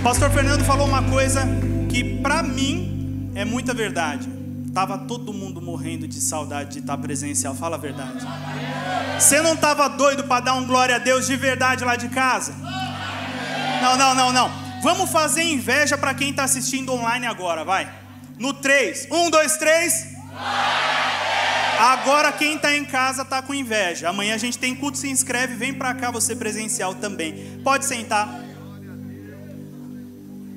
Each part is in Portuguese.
Pastor Fernando falou uma coisa que para mim é muita verdade. Tava todo mundo morrendo de saudade de estar presencial, fala a verdade. Você não estava doido para dar um glória a Deus de verdade lá de casa? Não. Vamos fazer inveja para quem está assistindo online agora, vai. No 3, 1, 2, 3. Agora quem está em casa está com inveja. Amanhã a gente tem culto, se inscreve, vem para cá você presencial também. Pode sentar.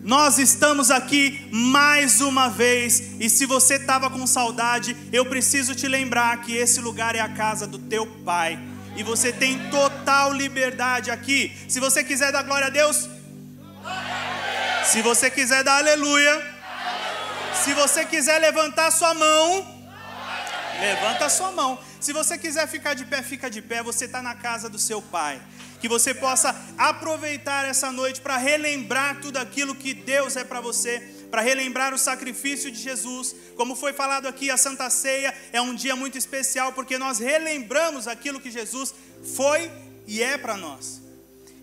Nós estamos aqui mais uma vez, e se você estava com saudade, eu preciso te lembrar que esse lugar é a casa do teu Pai, e você tem total liberdade aqui. Se você quiser dar glória a Deus, se você quiser dar aleluia, se você quiser levantar sua mão, levanta a sua mão. Se você quiser ficar de pé, fica de pé. Você está na casa do seu Pai. Que você possa aproveitar essa noite para relembrar tudo aquilo que Deus é para você, para relembrar o sacrifício de Jesus. Como foi falado aqui, a Santa Ceia é um dia muito especial, porque nós relembramos aquilo que Jesus foi e é para nós.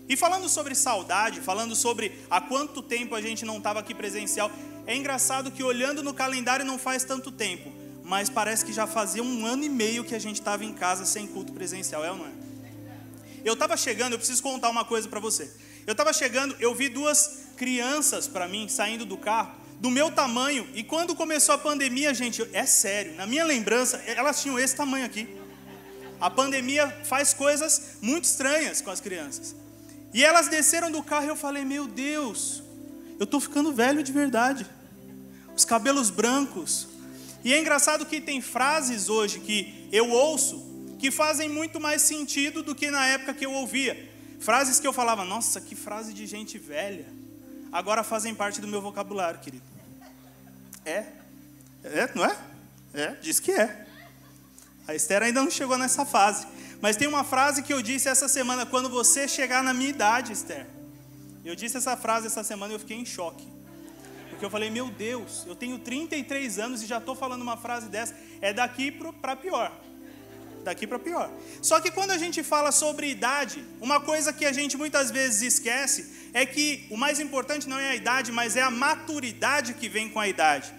E falando sobre saudade, falando sobre há quanto tempo a gente não estava aqui presencial, é engraçado que olhando no calendário não faz tanto tempo, mas parece que já fazia 1 ano e meio que a gente estava em casa sem culto presencial, é ou não é? Eu estava chegando, eu preciso contar uma coisa para você. Eu estava chegando, eu vi 2 crianças para mim saindo do carro, do meu tamanho, e quando começou a pandemia, gente, é sério, na minha lembrança, elas tinham esse tamanho aqui. A pandemia faz coisas muito estranhas com as crianças. E elas desceram do carro e eu falei, meu Deus, eu estou ficando velho de verdade. Os cabelos brancos. E é engraçado que tem frases hoje que eu ouço, que fazem muito mais sentido do que na época que eu ouvia. Frases que eu falava, nossa, que frase de gente velha. Agora fazem parte do meu vocabulário, querido. Não é? Diz que é. A Esther ainda não chegou nessa fase. Mas tem uma frase que eu disse essa semana, quando você chegar na minha idade, Esther. Eu disse essa frase essa semana e eu fiquei em choque. Porque eu falei, meu Deus, eu tenho 33 anos e já estou falando uma frase dessa. É daqui para pior. Daqui para pior. Só que quando a gente fala sobre idade, uma coisa que a gente muitas vezes esquece é que o mais importante não é a idade, mas é a maturidade que vem com a idade.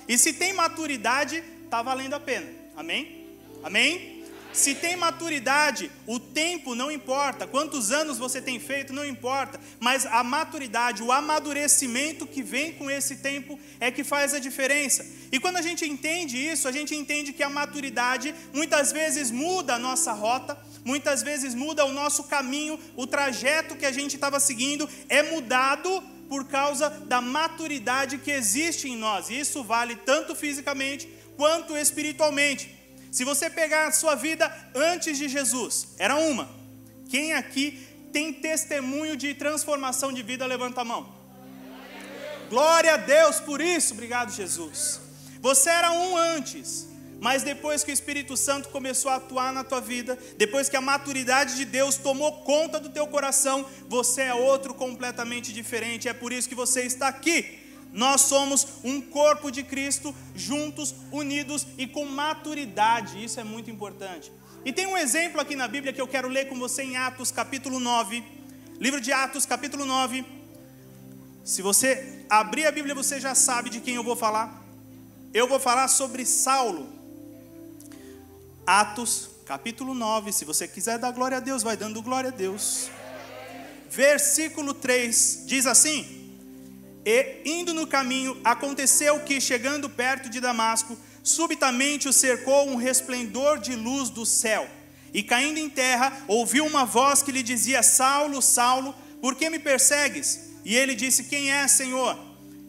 E se tem maturidade, está valendo a pena. Amém? Amém? Se tem maturidade, o tempo não importa, quantos anos você tem feito não importa, mas a maturidade, o amadurecimento que vem com esse tempo é que faz a diferença. E quando a gente entende isso, a gente entende que a maturidade muitas vezes muda a nossa rota, muitas vezes muda o nosso caminho, o trajeto que a gente estava seguindo é mudado por causa da maturidade que existe em nós. E isso vale tanto fisicamente quanto espiritualmente. Se você pegar a sua vida antes de Jesus, era uma. Quem aqui tem testemunho de transformação de vida, levanta a mão. Glória a Deus por isso, obrigado Jesus. Você era um antes, mas depois que o Espírito Santo começou a atuar na tua vida, depois que a maturidade de Deus tomou conta do teu coração, você é outro completamente diferente. É por isso que você está aqui. Nós somos um corpo de Cristo, juntos, unidos e com maturidade. Isso é muito importante. E tem um exemplo aqui na Bíblia que eu quero ler com você em Atos capítulo 9. Livro de Atos capítulo 9. Se você abrir a Bíblia, você já sabe de quem eu vou falar. Eu vou falar sobre Saulo. Atos capítulo 9. Se você quiser dar glória a Deus, vai dando glória a Deus. Versículo 3 diz assim: e indo no caminho, aconteceu que, chegando perto de Damasco, subitamente o cercou um resplendor de luz do céu. E caindo em terra, ouviu uma voz que lhe dizia: Saulo, Saulo, por que me persegues? E ele disse: quem é, Senhor?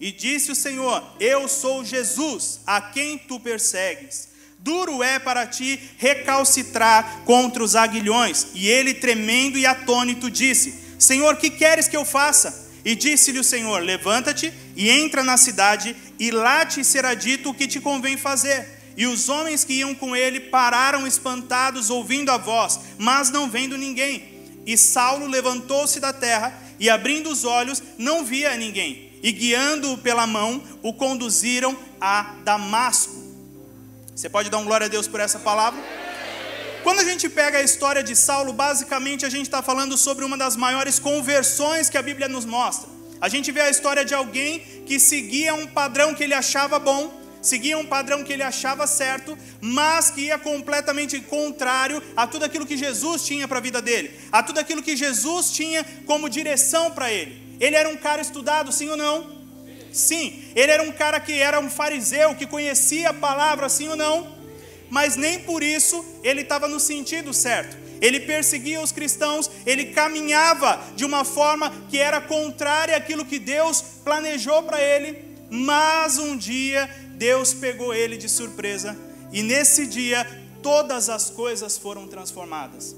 E disse o Senhor: eu sou Jesus, a quem tu persegues. Duro é para ti recalcitrar contra os aguilhões. E ele, tremendo e atônito, disse: Senhor, que queres que eu faça? E disse-lhe o Senhor: levanta-te e entra na cidade, e lá te será dito o que te convém fazer. E os homens que iam com ele pararam espantados, ouvindo a voz, mas não vendo ninguém. E Saulo levantou-se da terra, e abrindo os olhos, não via ninguém. E guiando-o pela mão, o conduziram a Damasco. Você pode dar um glória a Deus por essa palavra? Quando a gente pega a história de Saulo, basicamente a gente está falando sobre uma das maiores conversões que a Bíblia nos mostra. A gente vê a história de alguém que seguia um padrão que ele achava bom, seguia um padrão que ele achava certo, mas que ia completamente contrário a tudo aquilo que Jesus tinha para a vida dele, a tudo aquilo que Jesus tinha como direção para ele. Ele era um cara estudado, sim ou não? Sim. Ele era um cara que era um fariseu, que conhecia a palavra, sim ou não? Mas nem por isso ele estava no sentido certo. Ele perseguia os cristãos, ele caminhava de uma forma que era contrária àquilo que Deus planejou para ele, mas um dia Deus pegou ele de surpresa, e nesse dia todas as coisas foram transformadas.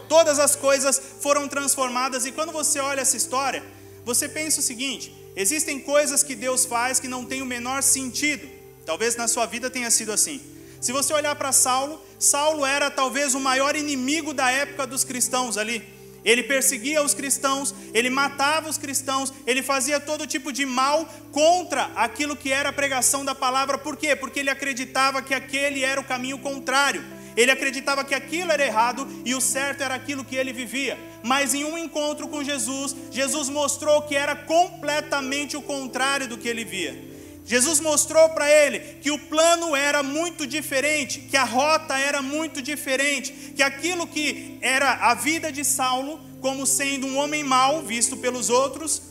Todas as coisas foram transformadas, e quando você olha essa história, você pensa o seguinte: existem coisas que Deus faz que não tem o menor sentido. Talvez na sua vida tenha sido assim. Se você olhar para Saulo, Saulo era talvez o maior inimigo da época dos cristãos ali. Ele perseguia os cristãos, ele matava os cristãos, ele fazia todo tipo de mal contra aquilo que era a pregação da palavra. Por quê? Porque ele acreditava que aquele era o caminho contrário. Ele acreditava que aquilo era errado e o certo era aquilo que ele vivia. Mas em um encontro com Jesus, Jesus mostrou que era completamente o contrário do que ele via. Jesus mostrou para ele que o plano era muito diferente, que a rota era muito diferente, que aquilo que era a vida de Saulo, como sendo um homem mau, visto pelos outros,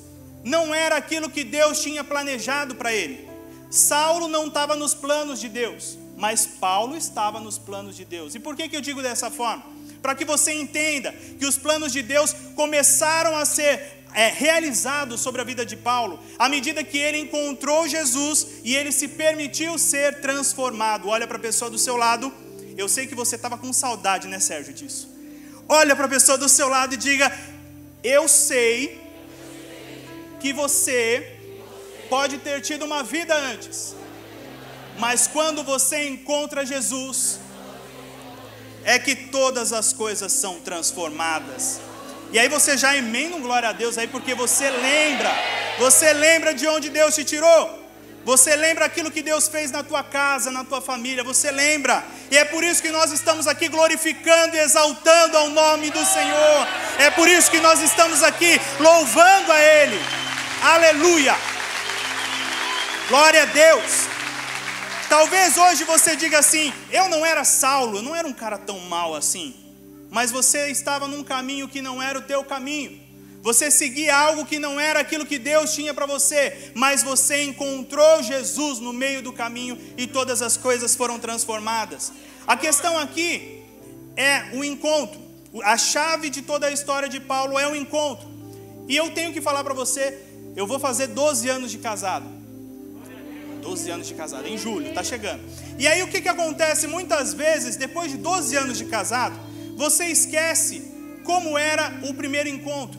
não era aquilo que Deus tinha planejado para ele. Saulo não estava nos planos de Deus, mas Paulo estava nos planos de Deus. E por que eu digo dessa forma? Para que você entenda que os planos de Deus começaram a ser realizado sobre a vida de Paulo, à medida que ele encontrou Jesus e ele se permitiu ser transformado. Olha para a pessoa do seu lado, eu sei que você estava com saudade, né, Sérgio, disso. Olha para a pessoa do seu lado e diga: eu sei que você pode ter tido uma vida antes, mas quando você encontra Jesus, é que todas as coisas são transformadas. E aí você já emenda um glória a Deus aí, porque você lembra de onde Deus te tirou, você lembra aquilo que Deus fez na tua casa, na tua família, você lembra, e é por isso que nós estamos aqui glorificando e exaltando ao nome do Senhor, é por isso que nós estamos aqui louvando a Ele, aleluia, glória a Deus. Talvez hoje você diga assim: eu não era Saulo, eu não era um cara tão mau assim. Mas você estava num caminho que não era o teu caminho. Você seguia algo que não era aquilo que Deus tinha para você. Mas você encontrou Jesus no meio do caminho e todas as coisas foram transformadas. A questão aqui é o encontro. A chave de toda a história de Paulo é o encontro. E eu tenho que falar para você, eu vou fazer 12 anos de casado. 12 anos de casado, em julho, está chegando. E aí o que acontece muitas vezes, depois de 12 anos de casado, você esquece como era o primeiro encontro.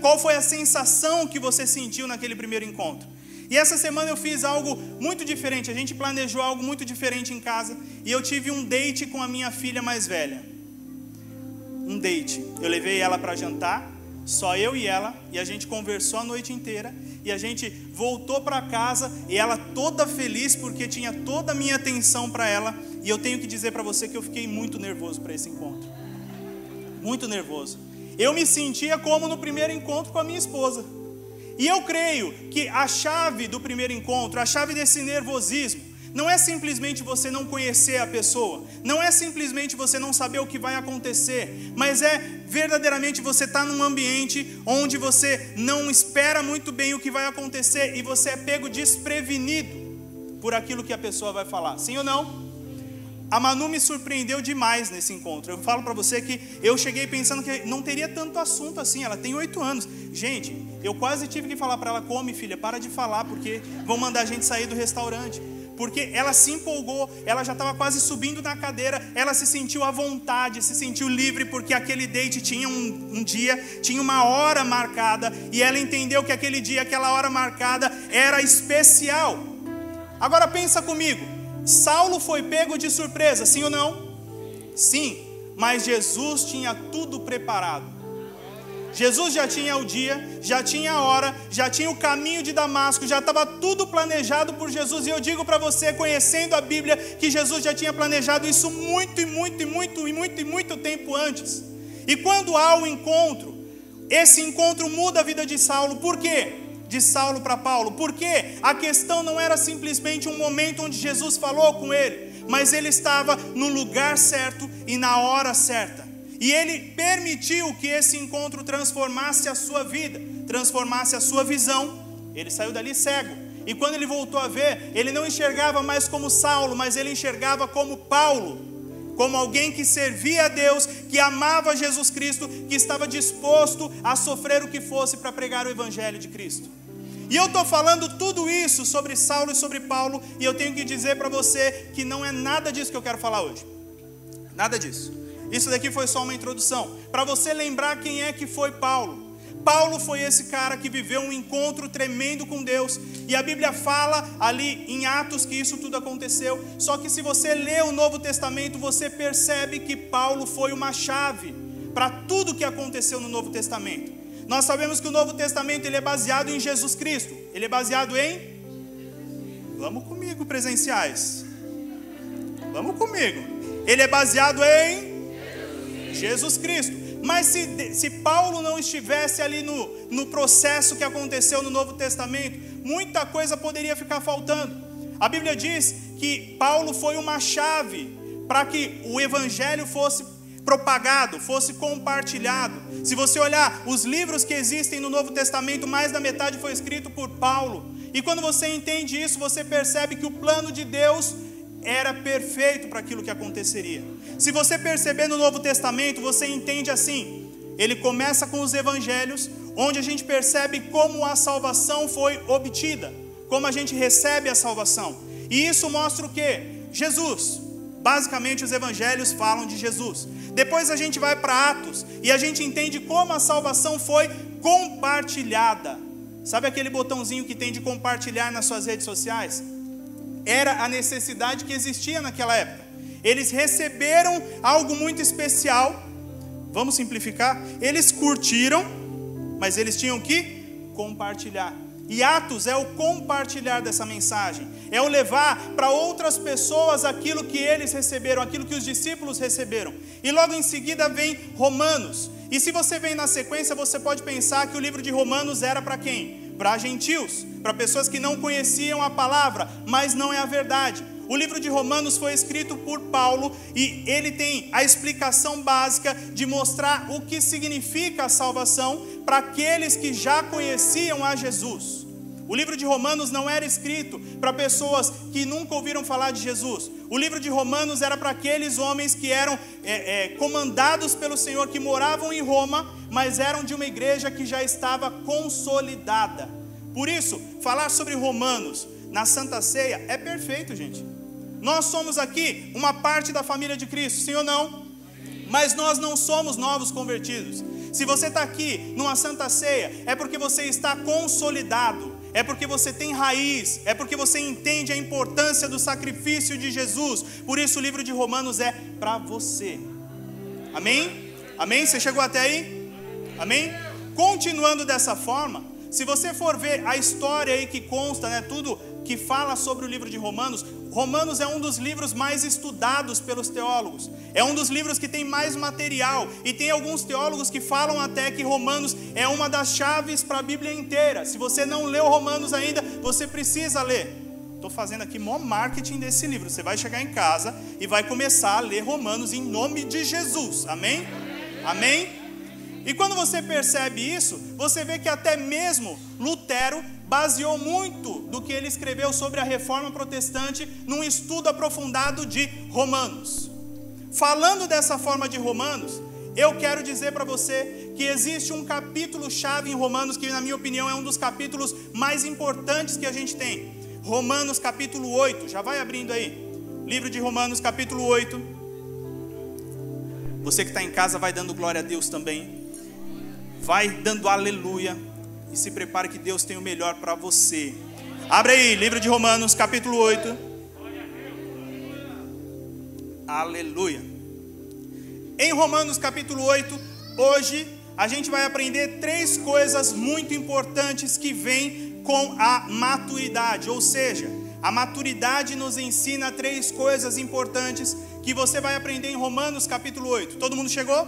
Qual foi a sensação que você sentiu naquele primeiro encontro. E essa semana eu fiz algo muito diferente, a gente planejou algo muito diferente em casa, e eu tive um date com a minha filha mais velha. Um date, eu levei ela para jantar, só eu e ela, e a gente conversou a noite inteira, e a gente voltou para casa, e ela toda feliz, porque tinha toda a minha atenção para ela. E eu tenho que dizer para você que eu fiquei muito nervoso para esse encontro. Muito nervoso. Eu me sentia como no primeiro encontro com a minha esposa. E eu creio que a chave do primeiro encontro, a chave desse nervosismo, não é simplesmente você não conhecer a pessoa, não é simplesmente você não saber o que vai acontecer, mas é verdadeiramente você estar num ambiente onde você não espera muito bem o que vai acontecer e você é pego desprevenido por aquilo que a pessoa vai falar. Sim ou não? A Manu me surpreendeu demais nesse encontro. Eu falo para você que eu cheguei pensando que não teria tanto assunto assim. Ela tem 8 anos. Gente, eu quase tive que falar para ela: come, filha, para de falar, porque vão mandar a gente sair do restaurante. Porque ela se empolgou, ela já estava quase subindo na cadeira, ela se sentiu à vontade, se sentiu livre, porque aquele date tinha um dia, tinha uma hora marcada, e ela entendeu que aquele dia, aquela hora marcada era especial. Agora pensa comigo, Saulo foi pego de surpresa, sim ou não? Sim, mas Jesus tinha tudo preparado. Jesus já tinha o dia, já tinha a hora, já tinha o caminho de Damasco, já estava tudo planejado por Jesus. E eu digo para você, conhecendo a Bíblia, que Jesus já tinha planejado isso muito tempo antes. E quando há o encontro, esse encontro muda a vida de Saulo. Por quê? De Saulo para Paulo. Porque a questão não era simplesmente um momento onde Jesus falou com ele, mas ele estava no lugar certo e na hora certa. E ele permitiu que esse encontro transformasse a sua vida, transformasse a sua visão. Ele saiu dali cego. E quando ele voltou a ver, ele não enxergava mais como Saulo, mas ele enxergava como Paulo, como alguém que servia a Deus, que amava Jesus Cristo, que estava disposto a sofrer o que fosse para pregar o Evangelho de Cristo. E eu estou falando tudo isso sobre Saulo e sobre Paulo, e eu tenho que dizer para você que não é nada disso que eu quero falar hoje. Nada disso. Isso daqui foi só uma introdução, para você lembrar quem é que foi Paulo. Paulo foi esse cara que viveu um encontro tremendo com Deus, e a Bíblia fala ali em Atos que isso tudo aconteceu. Só que se você lê o Novo Testamento, você percebe que Paulo foi uma chave para tudo que aconteceu no Novo Testamento. Nós sabemos que o Novo Testamento ele é baseado em Jesus Cristo. Ele é baseado em... Vamos comigo, presenciais. Vamos comigo. Ele é baseado em Jesus Cristo. Mas se Paulo não estivesse ali no processo que aconteceu no Novo Testamento, muita coisa poderia ficar faltando. A Bíblia diz que Paulo foi uma chave para que o Evangelho fosse propagado, fosse compartilhado. Se você olhar os livros que existem no Novo Testamento, mais da metade foi escrito por Paulo. E quando você entende isso, você percebe que o plano de Deus era perfeito para aquilo que aconteceria. Se você perceber no Novo Testamento, você entende assim. Ele começa com os evangelhos, onde a gente percebe como a salvação foi obtida, como a gente recebe a salvação. E isso mostra o quê? Jesus. Basicamente os evangelhos falam de Jesus. Depois a gente vai para Atos e a gente entende como a salvação foi compartilhada. Sabe aquele botãozinho que tem de compartilhar nas suas redes sociais? Era a necessidade que existia naquela época. Eles receberam algo muito especial. Vamos simplificar? Eles curtiram, mas eles tinham que compartilhar. E Atos é o compartilhar dessa mensagem. É o levar para outras pessoas aquilo que eles receberam, aquilo que os discípulos receberam. E logo em seguida vem Romanos. E se você vem na sequência, você pode pensar que o livro de Romanos era para quem? Para gentios, para pessoas que não conheciam a palavra, mas não é a verdade. O livro de Romanos foi escrito por Paulo e ele tem a explicação básica de mostrar o que significa a salvação para aqueles que já conheciam a Jesus. O livro de Romanos não era escrito para pessoas que nunca ouviram falar de Jesus. O livro de Romanos era para aqueles homens que eram comandados pelo Senhor, que moravam em Roma, mas eram de uma igreja que já estava consolidada. Por isso, falar sobre Romanos na Santa Ceia é perfeito, gente. Nós somos aqui uma parte da família de Cristo, sim ou não? Mas nós não somos novos convertidos. Se você está aqui numa Santa Ceia, é porque você está consolidado, é porque você tem raiz, é porque você entende a importância do sacrifício de Jesus. Por isso o livro de Romanos é para você. Amém? Amém? Você chegou até aí? Amém? Continuando dessa forma, se você for ver a história aí que consta, né, tudo que fala sobre o livro de Romanos, Romanos é um dos livros mais estudados pelos teólogos. É um dos livros que tem mais material. E tem alguns teólogos que falam até que Romanos é uma das chaves para a Bíblia inteira. Se você não leu Romanos ainda, você precisa ler. Estou fazendo aqui mó marketing desse livro. Você vai chegar em casa e vai começar a ler Romanos em nome de Jesus. Amém? Amém? E quando você percebe isso, você vê que até mesmo Lutero baseou muito do que ele escreveu sobre a reforma protestante num estudo aprofundado de Romanos. Falando dessa forma de Romanos, eu quero dizer para você que existe um capítulo-chave em Romanos, que na minha opinião é um dos capítulos mais importantes que a gente tem. Romanos capítulo 8, já vai abrindo aí. Livro de Romanos capítulo 8. Você que está em casa vai dando glória a Deus também. Vai dando aleluia. E se prepare que Deus tem o melhor para você. Abre aí, livro de Romanos, capítulo 8. Aleluia. Em Romanos, capítulo 8, hoje a gente vai aprender 3 coisas muito importantes que vêm com a maturidade. Ou seja, a maturidade nos ensina 3 coisas importantes que você vai aprender em Romanos, capítulo 8. Todo mundo chegou?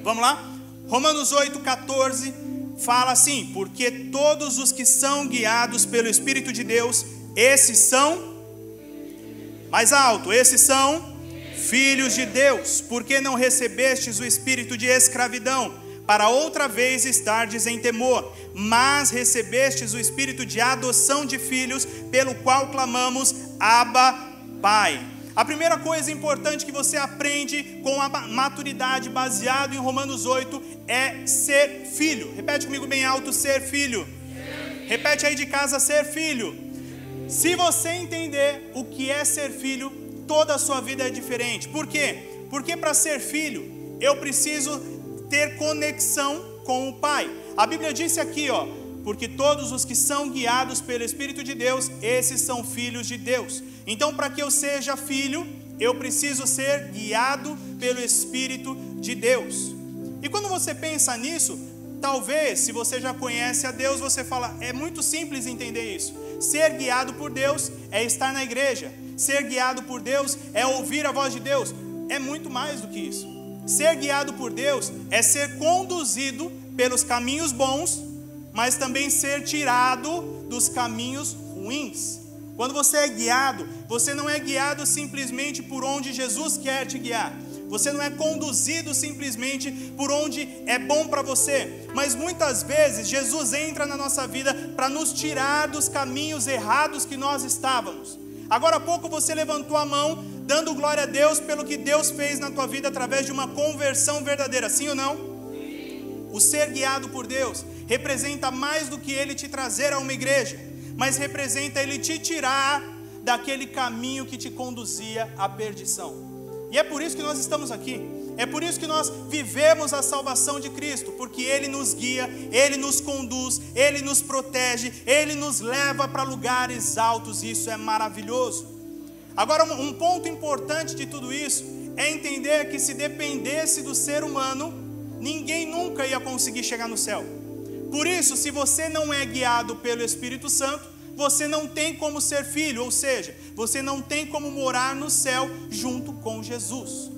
Vamos lá? Romanos 8,14 fala assim: porque todos os que são guiados pelo Espírito de Deus, esses são, mais alto, esses são filhos de Deus. Porque não recebestes o espírito de escravidão, para outra vez estardes em temor, mas recebestes o espírito de adoção de filhos, pelo qual clamamos, Abba, Pai. A primeira coisa importante que você aprende com a maturidade, baseado em Romanos 8, é ser filho. Repete comigo bem alto: ser filho. Repete aí de casa: ser filho. Se você entender o que é ser filho, toda a sua vida é diferente. Por quê? Porque para ser filho, eu preciso ter conexão com o Pai. A Bíblia disse aqui, ó: porque todos os que são guiados pelo Espírito de Deus, esses são filhos de Deus. Então, para que eu seja filho, eu preciso ser guiado pelo Espírito de Deus. E quando você pensa nisso, talvez, se você já conhece a Deus, você fala: é muito simples entender isso. Ser guiado por Deus é estar na igreja. Ser guiado por Deus é ouvir a voz de Deus. É muito mais do que isso. Ser guiado por Deus é ser conduzido pelos caminhos bons, mas também ser tirado dos caminhos ruins. Quando você é guiado, você não é guiado simplesmente por onde Jesus quer te guiar. Você não é conduzido simplesmente por onde é bom para você. Mas muitas vezes Jesus entra na nossa vida para nos tirar dos caminhos errados que nós estávamos. Agora há pouco você levantou a mão, dando glória a Deus pelo que Deus fez na tua vida através de uma conversão verdadeira, sim ou não? Sim. O ser guiado por Deus representa mais do que Ele te trazer a uma igreja, mas representa Ele te tirar daquele caminho que te conduzia à perdição. E é por isso que nós estamos aqui. É por isso que nós vivemos a salvação de Cristo, porque Ele nos guia, Ele nos conduz, Ele nos protege, Ele nos leva para lugares altos, e isso é maravilhoso. Agora, um ponto importante de tudo isso é entender que se dependesse do ser humano, ninguém nunca ia conseguir chegar no céu. Por isso, se você não é guiado pelo Espírito Santo, você não tem como ser filho, ou seja, você não tem como morar no céu junto com Jesus.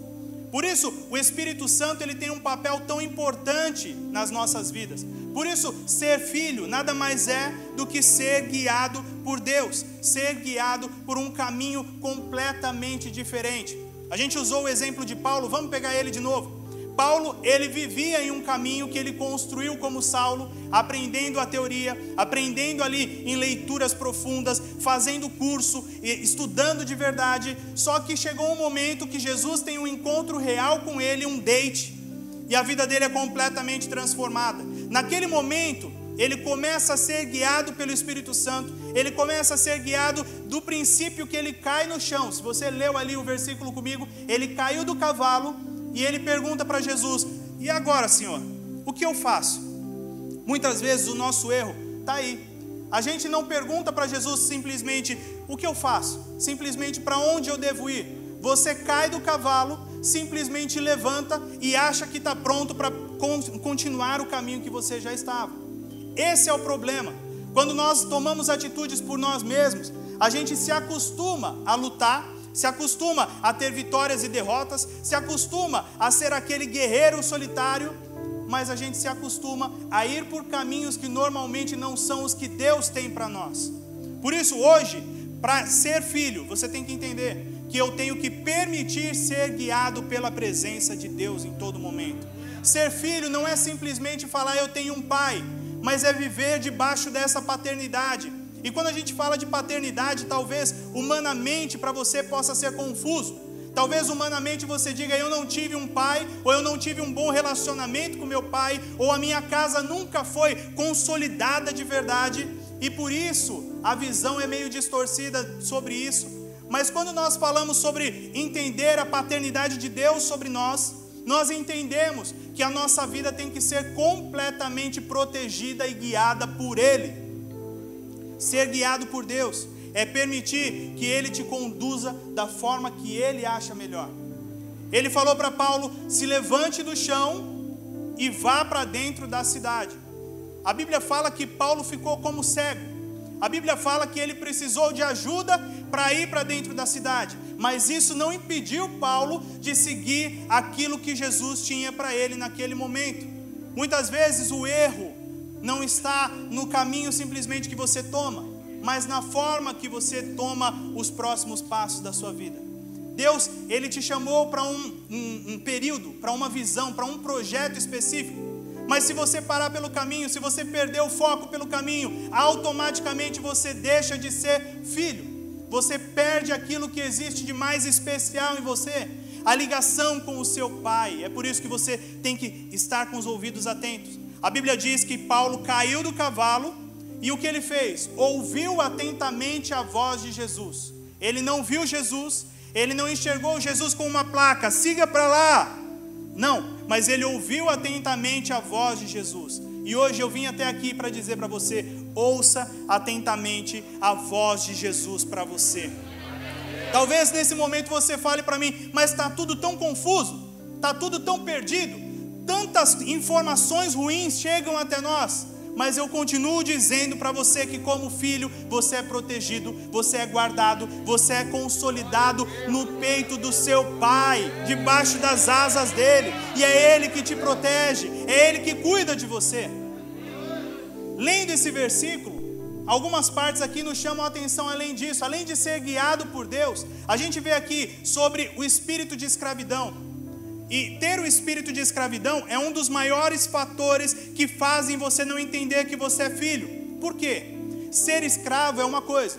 Por isso, o Espírito Santo ele tem um papel tão importante nas nossas vidas. Por isso, ser filho nada mais é do que ser guiado por Deus, ser guiado por um caminho completamente diferente. A gente usou o exemplo de Paulo, vamos pegar ele de novo. Paulo, ele vivia em um caminho que ele construiu como Saulo, aprendendo a teoria, aprendendo ali em leituras profundas, fazendo curso, estudando de verdade. Só que chegou um momento que Jesus tem um encontro real com ele, um date, e a vida dele é completamente transformada. Naquele momento, ele começa a ser guiado pelo Espírito Santo, ele começa a ser guiado do princípio que ele cai no chão. Se você leu ali o versículo comigo, ele caiu do cavalo, e ele pergunta para Jesus: e agora, Senhor, o que eu faço? Muitas vezes o nosso erro está aí. A gente não pergunta para Jesus simplesmente: o que eu faço? Simplesmente para onde eu devo ir? Você cai do cavalo, simplesmente levanta e acha que está pronto para continuar o caminho que você já estava. Esse é o problema. Quando nós tomamos atitudes por nós mesmos, a gente se acostuma a lutar, se acostuma a ter vitórias e derrotas, se acostuma a ser aquele guerreiro solitário, mas a gente se acostuma a ir por caminhos que normalmente não são os que Deus tem para nós. Por isso, hoje, para ser filho, você tem que entender que eu tenho que permitir ser guiado pela presença de Deus em todo momento. Ser filho não é simplesmente falar eu tenho um pai, mas é viver debaixo dessa paternidade. E quando a gente fala de paternidade, talvez humanamente para você possa ser confuso. Talvez humanamente você diga: eu não tive um pai, ou eu não tive um bom relacionamento com meu pai, ou a minha casa nunca foi consolidada de verdade, e por isso a visão é meio distorcida sobre isso. Mas quando nós falamos sobre entender a paternidade de Deus sobre nós, nós entendemos que a nossa vida tem que ser completamente protegida e guiada por Ele. Ser guiado por Deus é permitir que Ele te conduza da forma que Ele acha melhor. Ele falou para Paulo: se levante do chão e vá para dentro da cidade. A Bíblia fala que Paulo ficou como cego. A Bíblia fala que ele precisou de ajuda para ir para dentro da cidade. Mas isso não impediu Paulo de seguir aquilo que Jesus tinha para ele naquele momento. Muitas vezes o erro não está no caminho simplesmente que você toma, mas na forma que você toma os próximos passos da sua vida. Deus, Ele te chamou para um período, para uma visão, para um projeto específico. Mas se você parar pelo caminho, se você perder o foco pelo caminho, automaticamente você deixa de ser filho. Você perde aquilo que existe de mais especial em você, a ligação com o seu pai. É por isso que você tem que estar com os ouvidos atentos. A Bíblia diz que Paulo caiu do cavalo e o que ele fez? Ouviu atentamente a voz de Jesus. Ele não viu Jesus, ele não enxergou Jesus com uma placa, siga para lá. Não, mas ele ouviu atentamente a voz de Jesus. E hoje eu vim até aqui para dizer para você: ouça atentamente a voz de Jesus para você. Talvez nesse momento você fale para mim: mas está tudo tão confuso, está tudo tão perdido, tantas informações ruins chegam até nós. Mas eu continuo dizendo para você que como filho, você é protegido, você é guardado, você é consolidado no peito do seu pai, debaixo das asas dele, e é ele que te protege, é ele que cuida de você. Lendo esse versículo, algumas partes aqui nos chamam a atenção além disso. Além de ser guiado por Deus, a gente vê aqui sobre o espírito de escravidão. E ter o espírito de escravidão é um dos maiores fatores que fazem você não entender que você é filho. Por quê? Ser escravo é uma coisa.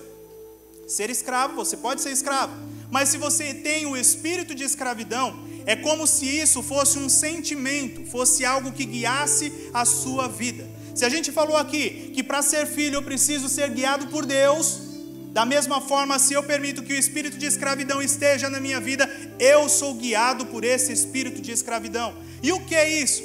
Ser escravo, você pode ser escravo. Mas se você tem o espírito de escravidão, é como se isso fosse um sentimento, fosse algo que guiasse a sua vida. Se a gente falou aqui que para ser filho eu preciso ser guiado por Deus, da mesma forma, se eu permito que o espírito de escravidão esteja na minha vida, eu sou guiado por esse espírito de escravidão. E o que é isso?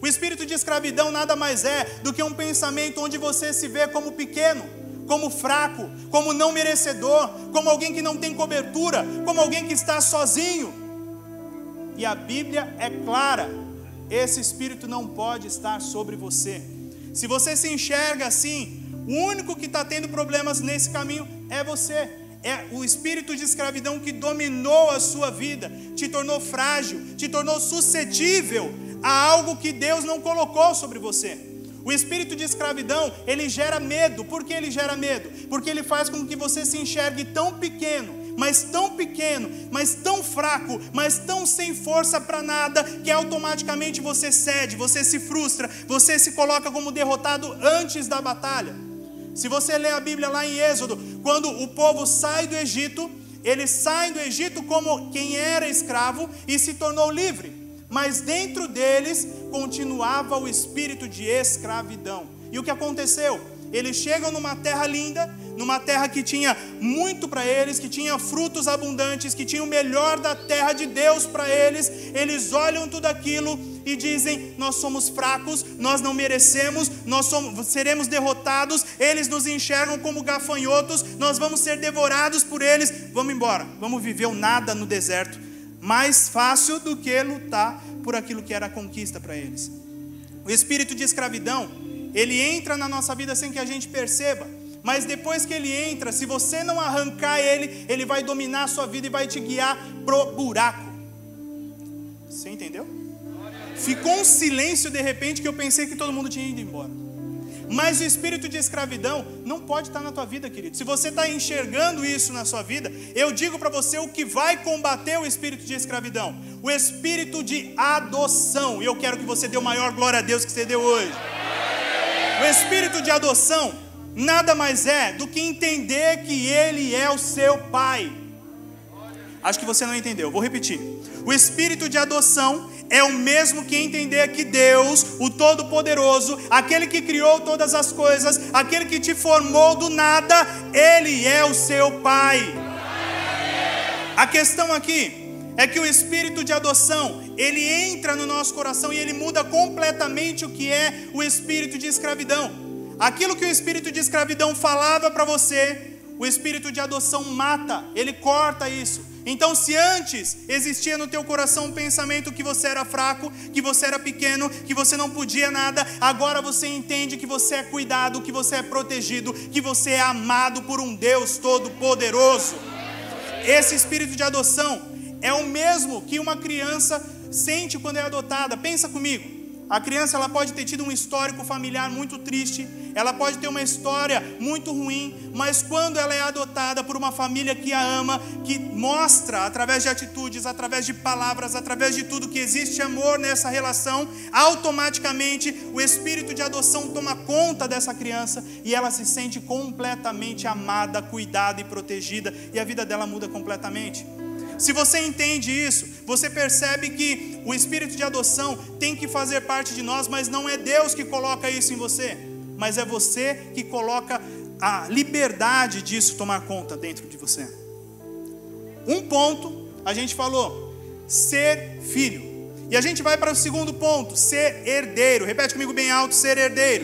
O espírito de escravidão nada mais é do que um pensamento onde você se vê como pequeno, como fraco, como não merecedor, como alguém que não tem cobertura, como alguém que está sozinho. E a Bíblia é clara: esse espírito não pode estar sobre você. Se você se enxerga assim, o único que está tendo problemas nesse caminho é você. É o espírito de escravidão que dominou a sua vida, te tornou frágil, te tornou suscetível a algo que Deus não colocou sobre você. O espírito de escravidão, ele gera medo. Por que ele gera medo? Porque ele faz com que você se enxergue tão pequeno, mas tão fraco, mas tão sem força para nada, que automaticamente você cede, você se frustra, você se coloca como derrotado antes da batalha. Se você ler a Bíblia lá em Êxodo, quando o povo sai do Egito, eles saem do Egito como quem era escravo e se tornou livre. Mas dentro deles continuava o espírito de escravidão. E o que aconteceu? Eles chegam numa terra linda, numa terra que tinha muito para eles, que tinha frutos abundantes, que tinha o melhor da terra de Deus para eles. Eles olham tudo aquilo e dizem: nós somos fracos, nós não merecemos, seremos derrotados, eles nos enxergam como gafanhotos, nós vamos ser devorados por eles, vamos embora, vamos viver o nada no deserto. Mais fácil do que lutar por aquilo que era a conquista para eles. O espírito de escravidão, ele entra na nossa vida sem que a gente perceba, mas depois que ele entra, se você não arrancar ele, ele vai dominar a sua vida e vai te guiar pro buraco. Você entendeu? Ficou um silêncio de repente que eu pensei que todo mundo tinha ido embora. Mas o espírito de escravidão não pode estar na tua vida, querido. Se você está enxergando isso na sua vida, eu digo para você o que vai combater o espírito de escravidão: o espírito de adoção. E eu quero que você dê o maior glória a Deus que você deu hoje. O espírito de adoção nada mais é do que entender que Ele é o seu pai. Acho que você não entendeu, vou repetir. O espírito de adoção é o mesmo que entender que Deus, o Todo-Poderoso, aquele que criou todas as coisas, aquele que te formou do nada, Ele é o seu pai. A questão aqui é que o espírito de adoção, ele entra no nosso coração e ele muda completamente o que é o espírito de escravidão. Aquilo que o espírito de escravidão falava para você, o espírito de adoção mata, ele corta isso. Então, se antes existia no teu coração um pensamento que você era fraco, que você era pequeno, que você não podia nada, agora você entende que você é cuidado, que você é protegido, que você é amado por um Deus Todo-Poderoso. Esse espírito de adoção é o mesmo que uma criança sente quando é adotada. Pensa comigo, A criança ela pode ter tido um histórico familiar muito triste, ela pode ter uma história muito ruim, mas quando ela é adotada por uma família que a ama, que mostra através de atitudes, através de palavras, através de tudo que existe amor nessa relação, automaticamente o espírito de adoção toma conta dessa criança e ela se sente completamente amada, cuidada e protegida, e a vida dela muda completamente. Se você entende isso, você percebe que o espírito de adoção tem que fazer parte de nós, mas não é Deus que coloca isso em você, mas é você que coloca a liberdade disso tomar conta dentro de você. Um ponto, a gente falou, ser filho. E a gente vai para o segundo ponto, ser herdeiro. Repete comigo bem alto, ser herdeiro.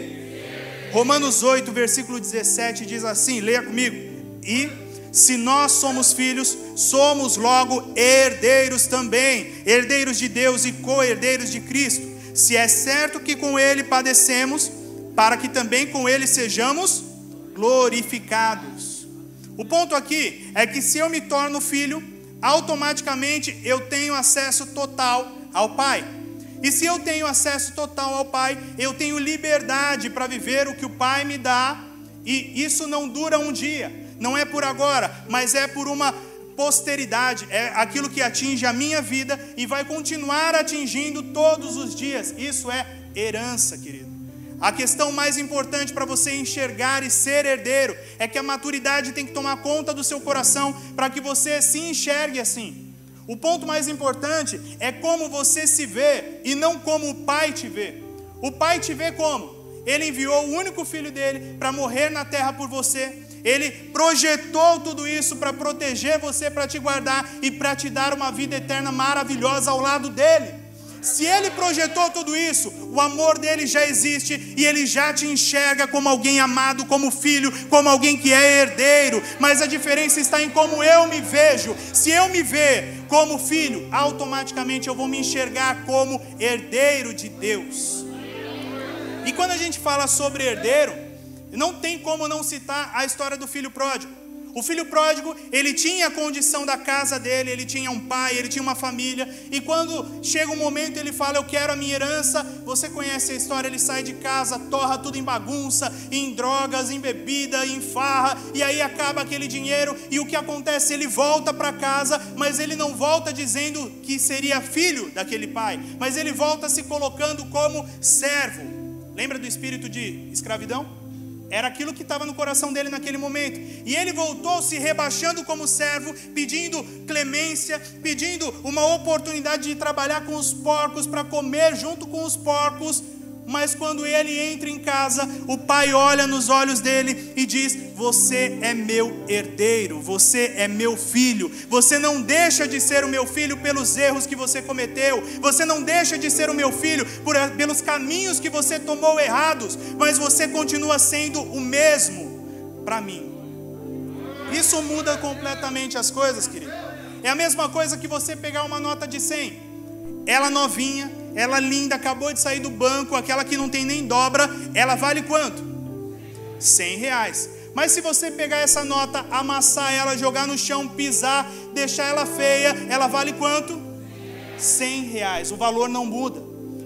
Romanos 8, versículo 17 diz assim, leia comigo. E se nós somos filhos, somos logo herdeiros também, herdeiros de Deus e co-herdeiros de Cristo. Se é certo que com Ele padecemos, para que também com Ele sejamos glorificados. O ponto aqui é que se eu me torno filho, automaticamente eu tenho acesso total ao Pai. E se eu tenho acesso total ao Pai, eu tenho liberdade para viver o que o Pai me dá, e isso não dura um dia. Não é por agora, mas é por uma posteridade. É aquilo que atinge a minha vida e vai continuar atingindo todos os dias. Isso é herança, querido. A questão mais importante para você enxergar e ser herdeiro é que a maturidade tem que tomar conta do seu coração para que você se enxergue assim. O ponto mais importante é como você se vê e não como o Pai te vê. O Pai te vê como? Ele enviou o único filho dele para morrer na terra por você. Ele projetou tudo isso para proteger você, para te guardar e para te dar uma vida eterna maravilhosa ao lado dele. Se ele projetou tudo isso, o amor dele já existe e ele já te enxerga como alguém amado, como filho, como alguém que é herdeiro. Mas a diferença está em como eu me vejo. Se eu me ver como filho, automaticamente eu vou me enxergar como herdeiro de Deus. E quando a gente fala sobre herdeiro, não tem como não citar a história do filho pródigo. O filho pródigo, ele tinha a condição da casa dele, ele tinha um pai, ele tinha uma família. E quando chega um momento, ele fala, eu quero a minha herança. Você conhece a história, ele sai de casa, torra tudo em bagunça, em drogas, em bebida, em farra. E aí acaba aquele dinheiro e o que acontece? Ele volta para casa, mas ele não volta dizendo que seria filho daquele pai. Mas ele volta se colocando como servo. Lembra do espírito de escravidão? Era aquilo que estava no coração dele naquele momento. E ele voltou se rebaixando como servo, pedindo clemência, pedindo uma oportunidade de trabalhar com os porcos, para comer junto com os porcos. Mas quando ele entra em casa, o pai olha nos olhos dele e diz, você é meu herdeiro, você é meu filho. Você não deixa de ser o meu filho pelos erros que você cometeu. Você não deixa de ser o meu filho pelos caminhos que você tomou errados. Mas você continua sendo o mesmo para mim. Isso muda completamente as coisas, querido. É a mesma coisa que você pegar uma nota de 100. Ela novinha, ela linda, acabou de sair do banco, aquela que não tem nem dobra, ela vale quanto? R$100. Mas se você pegar essa nota, amassar ela, jogar no chão, pisar, deixar ela feia, ela vale quanto? R$100. O valor não muda.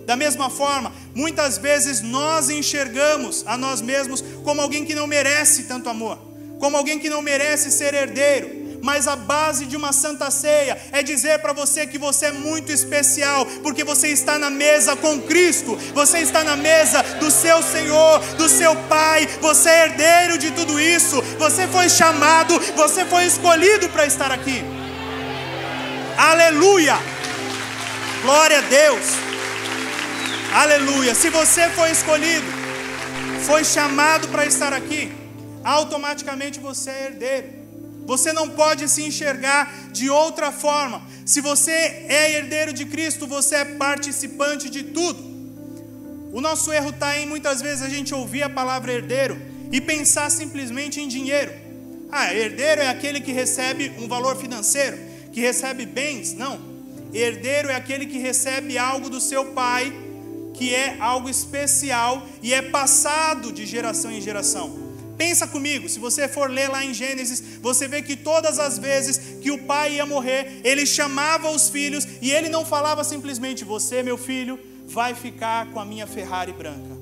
Da mesma forma, muitas vezes nós enxergamos a nós mesmos como alguém que não merece tanto amor, como alguém que não merece ser herdeiro. Mas a base de uma santa ceia é dizer para você que você é muito especial, porque você está na mesa com Cristo, você está na mesa do seu Senhor, do seu Pai, você é herdeiro de tudo isso, você foi chamado, você foi escolhido para estar aqui. Aleluia! Glória a Deus! Aleluia! Se você foi escolhido, foi chamado para estar aqui, automaticamente você é herdeiro. Você não pode se enxergar de outra forma. Se você é herdeiro de Cristo, você é participante de tudo. O nosso erro está em muitas vezes a gente ouvir a palavra herdeiro e pensar simplesmente em dinheiro. Herdeiro é aquele que recebe um valor financeiro, que recebe bens. Não. Herdeiro é aquele que recebe algo do seu pai, que é algo especial e é passado de geração em geração. Pensa comigo, se você for ler lá em Gênesis, você vê que todas as vezes que o pai ia morrer, ele chamava os filhos e ele não falava simplesmente, você meu filho, vai ficar com a minha Ferrari branca.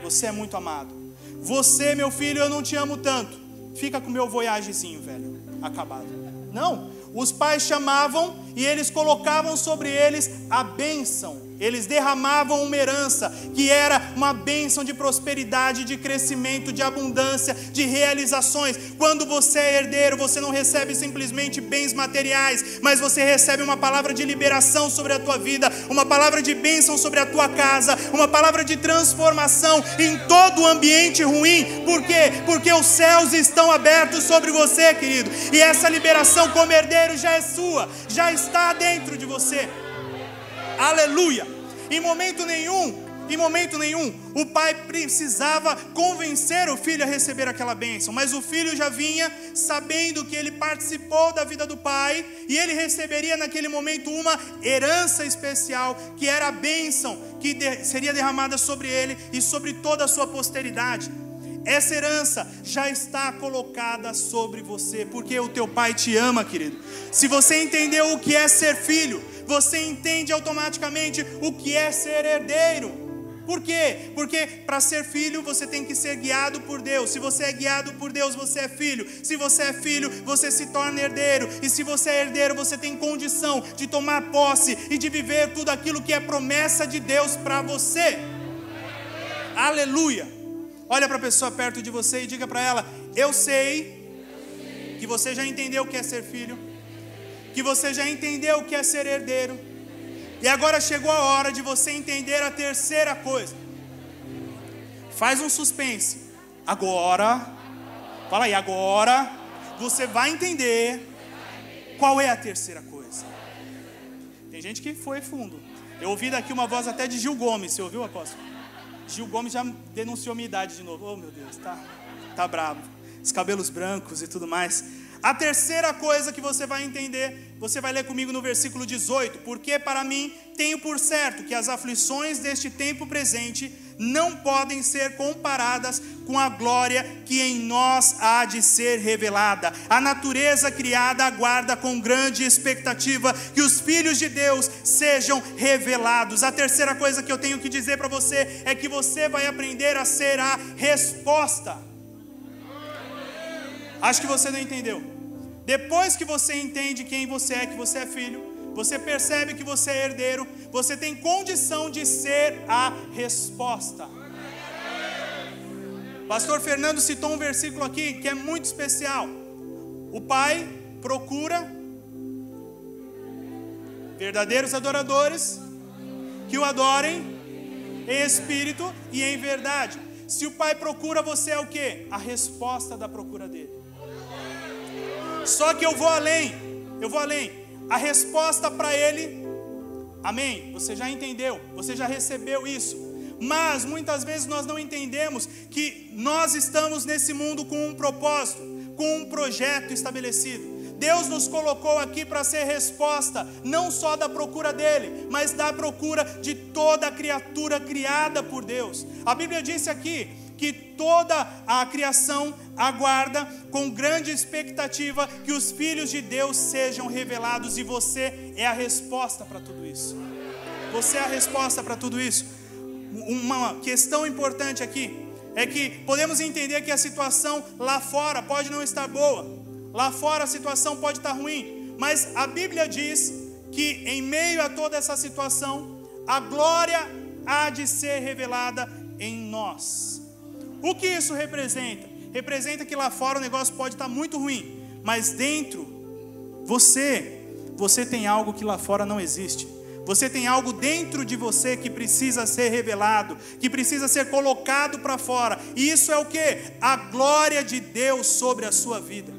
Você é muito amado. Você, meu filho, eu não te amo tanto. Fica com o meu Voyagezinho, velho, acabado. Não, os pais chamavam e eles colocavam sobre eles a bênção. Eles derramavam uma herança que era uma bênção de prosperidade, de crescimento, de abundância, de realizações. Quando você é herdeiro, você não recebe simplesmente bens materiais, mas você recebe uma palavra de liberação sobre a tua vida, uma palavra de bênção sobre a tua casa, uma palavra de transformação em todo o ambiente ruim. Por quê? Porque os céus estão abertos sobre você, querido. E essa liberação como herdeiro já é sua, já está dentro de você. Aleluia! Em momento nenhum, o pai precisava convencer o filho a receber aquela bênção, mas o filho já vinha sabendo que ele participou da vida do pai, e ele receberia naquele momento uma herança especial, que era a bênção que seria derramada sobre ele e sobre toda a sua posteridade. Essa herança já está colocada sobre você, porque o teu pai te ama, querido. Se você entendeu o que é ser filho, você entende automaticamente o que é ser herdeiro. Por quê? Porque para ser filho você tem que ser guiado por Deus. Se você é guiado por Deus, você é filho. Se você é filho, você se torna herdeiro. E se você é herdeiro, você tem condição de tomar posse e de viver tudo aquilo que é promessa de Deus para você. Aleluia! Olha para a pessoa perto de você e diga para ela: eu sei que você já entendeu o que é ser filho, que você já entendeu o que é ser herdeiro, e agora chegou a hora de você entender a terceira coisa. Faz um suspense. Agora, fala aí, agora você vai entender qual é a terceira coisa. Tem gente que foi fundo. Eu ouvi daqui uma voz até de Gil Gomes. Você ouviu, apóstolo? Gil Gomes já denunciou minha idade de novo. Oh, meu Deus, tá bravo. Os cabelos brancos e tudo mais. A terceira coisa que você vai entender, você vai ler comigo no versículo 18. Porque para mim tenho por certo que as aflições deste tempo presente não podem ser comparadas com a glória que em nós há de ser revelada. A natureza criada aguarda com grande expectativa que os filhos de Deus sejam revelados. A terceira coisa que eu tenho que dizer para você é que você vai aprender a ser a resposta. Acho que você não entendeu. Depois que você entende quem você é, que você é filho, você percebe que você é herdeiro, você tem condição de ser a resposta. Pastor Fernando citou um versículo aqui que é muito especial. O Pai procura verdadeiros adoradores que o adorem em espírito e em verdade. Se o Pai procura, você é o quê? A resposta da procura dele. Só que eu vou além. A resposta para ele, amém, você já entendeu, você já recebeu isso. Mas muitas vezes nós não entendemos que nós estamos nesse mundo com um propósito, com um projeto estabelecido. Deus nos colocou aqui para ser resposta, não só da procura dele, mas da procura de toda a criatura criada por Deus. A Bíblia disse aqui que toda a criação aguarda com grande expectativa que os filhos de Deus sejam revelados, e você é a resposta para tudo isso. Você é a resposta para tudo isso. Uma questão importante aqui é que podemos entender que a situação lá fora pode não estar boa, lá fora a situação pode estar ruim, mas a Bíblia diz que em meio a toda essa situação, a glória há de ser revelada em nós. O que isso representa? Representa que lá fora o negócio pode estar muito ruim, mas dentro, você tem algo que lá fora não existe. Você tem algo dentro de você que precisa ser revelado, que precisa ser colocado para fora. E isso é o quê? A glória de Deus sobre a sua vida.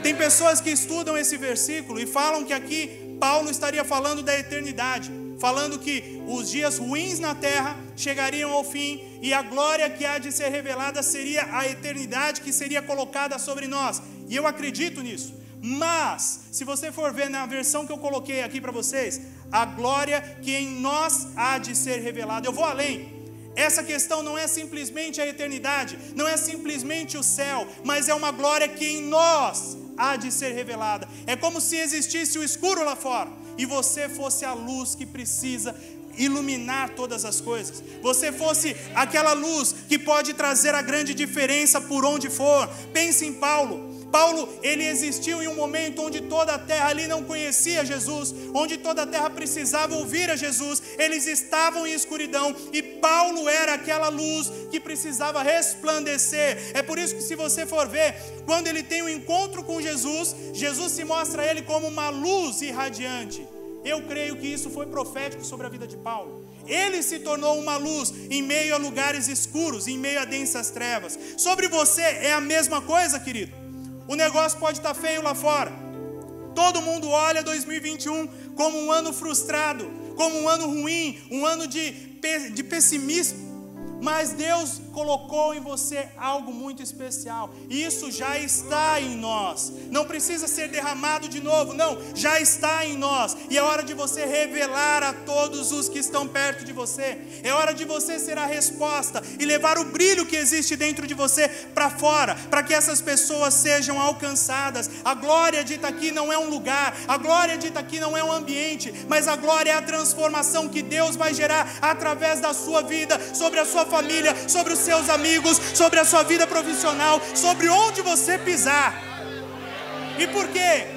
Tem pessoas que estudam esse versículo e falam que aqui Paulo estaria falando da eternidade, falando que os dias ruins na terra chegariam ao fim e a glória que há de ser revelada seria a eternidade que seria colocada sobre nós. E eu acredito nisso. Mas, se você for ver na versão que eu coloquei aqui para vocês, a glória que em nós há de ser revelada. Eu vou além. Essa questão não é simplesmente a eternidade, não é simplesmente o céu, mas é uma glória que em nós há de ser revelada. É como se existisse o escuro lá fora e você fosse a luz que precisa iluminar todas as coisas, você fosse aquela luz que pode trazer a grande diferença por onde for. Pense em Paulo. Paulo, ele existiu em um momento onde toda a terra ali não conhecia Jesus, onde toda a terra precisava ouvir a Jesus. Eles estavam em escuridão e Paulo era aquela luz que precisava resplandecer. É por isso que, se você for ver, quando ele tem um encontro com Jesus, Jesus se mostra a ele como uma luz irradiante. Eu creio que isso foi profético sobre a vida de Paulo. Ele se tornou uma luz em meio a lugares escuros, em meio a densas trevas. Sobre você é a mesma coisa, querido. O negócio pode estar feio lá fora. Todo mundo olha 2021 como um ano frustrado, como um ano ruim, um ano de pessimismo. Mas Deus colocou em você algo muito especial. E isso já está em nós. Não precisa ser derramado de novo, não. Já está em nós. E é hora de você revelar a todos os que estão perto de você. É hora de você ser a resposta e levar o brilho que existe dentro de você para fora, para que essas pessoas sejam alcançadas. A glória dita aqui não é um lugar, a glória dita aqui não é um ambiente, mas a glória é a transformação que Deus vai gerar através da sua vida, sobre a sua família, sobre os seus amigos, sobre a sua vida profissional, sobre onde você pisar. E por quê?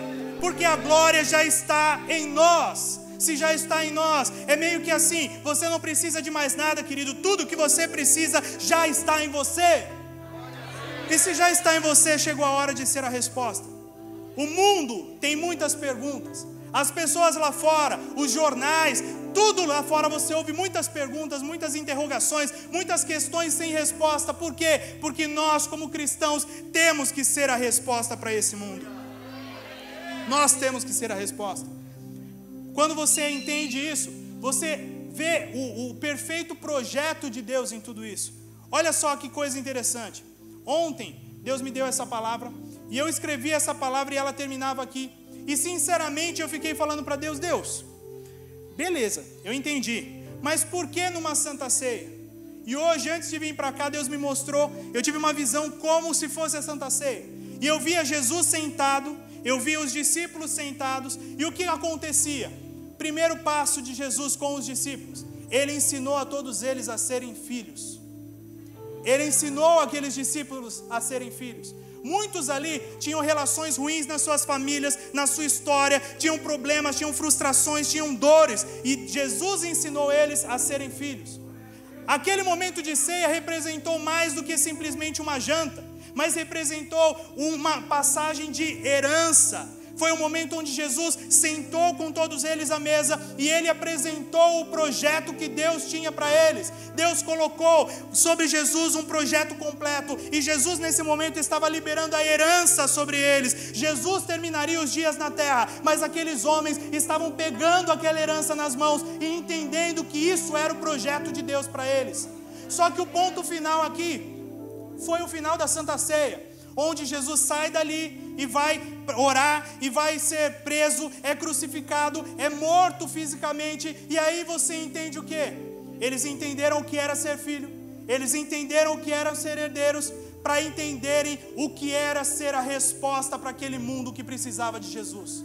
Porque a glória já está em nós. Se já está em nós, é meio que assim, você não precisa de mais nada, querido. Tudo que você precisa já está em você. E se já está em você, chegou a hora de ser a resposta. O mundo tem muitas perguntas. As pessoas lá fora, os jornais, tudo lá fora você ouve muitas perguntas, muitas interrogações, muitas questões sem resposta. Por quê? Porque nós, como cristãos, temos que ser a resposta para esse mundo. Nós temos que ser a resposta. Quando você entende isso, você vê o perfeito projeto de Deus em tudo isso. Olha só que coisa interessante. Ontem, Deus me deu essa palavra, e eu escrevi essa palavra e ela terminava aqui. E sinceramente eu fiquei falando para Deus: Deus, beleza, eu entendi, mas por que numa Santa Ceia? E hoje, antes de vir para cá, Deus me mostrou, eu tive uma visão como se fosse a Santa Ceia. E eu via Jesus sentado, eu via os discípulos sentados, e o que acontecia? Primeiro passo de Jesus com os discípulos, Ele ensinou a todos eles a serem filhos. Ele ensinou aqueles discípulos a serem filhos. Muitos ali tinham relações ruins nas suas famílias, na sua história, tinham problemas, tinham frustrações, tinham dores, e Jesus ensinou eles a serem filhos. Aquele momento de ceia representou mais do que simplesmente uma janta, mas representou uma passagem de herança. Foi um momento onde Jesus sentou com todos eles à mesa e Ele apresentou o projeto que Deus tinha para eles. Deus colocou sobre Jesus um projeto completo, e Jesus nesse momento estava liberando a herança sobre eles. Jesus terminaria os dias na terra, mas aqueles homens estavam pegando aquela herança nas mãos e entendendo que isso era o projeto de Deus para eles. Só que o ponto final aqui foi o final da Santa Ceia, onde Jesus sai dali e vai orar, e vai ser preso, é crucificado, é morto fisicamente. E aí você entende o que? Eles entenderam o que era ser filho, eles entenderam o que era ser herdeiros, para entenderem o que era ser a resposta para aquele mundo que precisava de Jesus.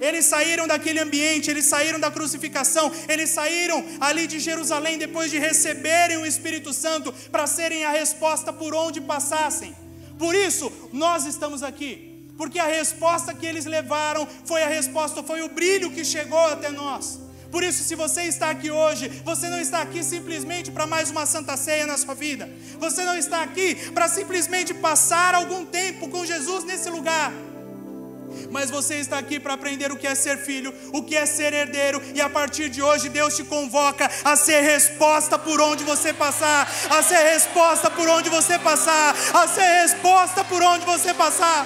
Eles saíram daquele ambiente, eles saíram da crucificação, eles saíram ali de Jerusalém depois de receberem o Espírito Santo, para serem a resposta por onde passassem. Por isso, nós estamos aqui, porque a resposta que eles levaram foi a resposta, foi o brilho que chegou até nós. Por isso, se você está aqui hoje, você não está aqui simplesmente para mais uma Santa Ceia na sua vida. Você não está aqui para simplesmente passar algum tempo com Jesus nesse lugar. Mas você está aqui para aprender o que é ser filho, o que é ser herdeiro, e a partir de hoje Deus te convoca a ser resposta por onde você passar, a ser resposta por onde você passar, a ser resposta por onde você passar.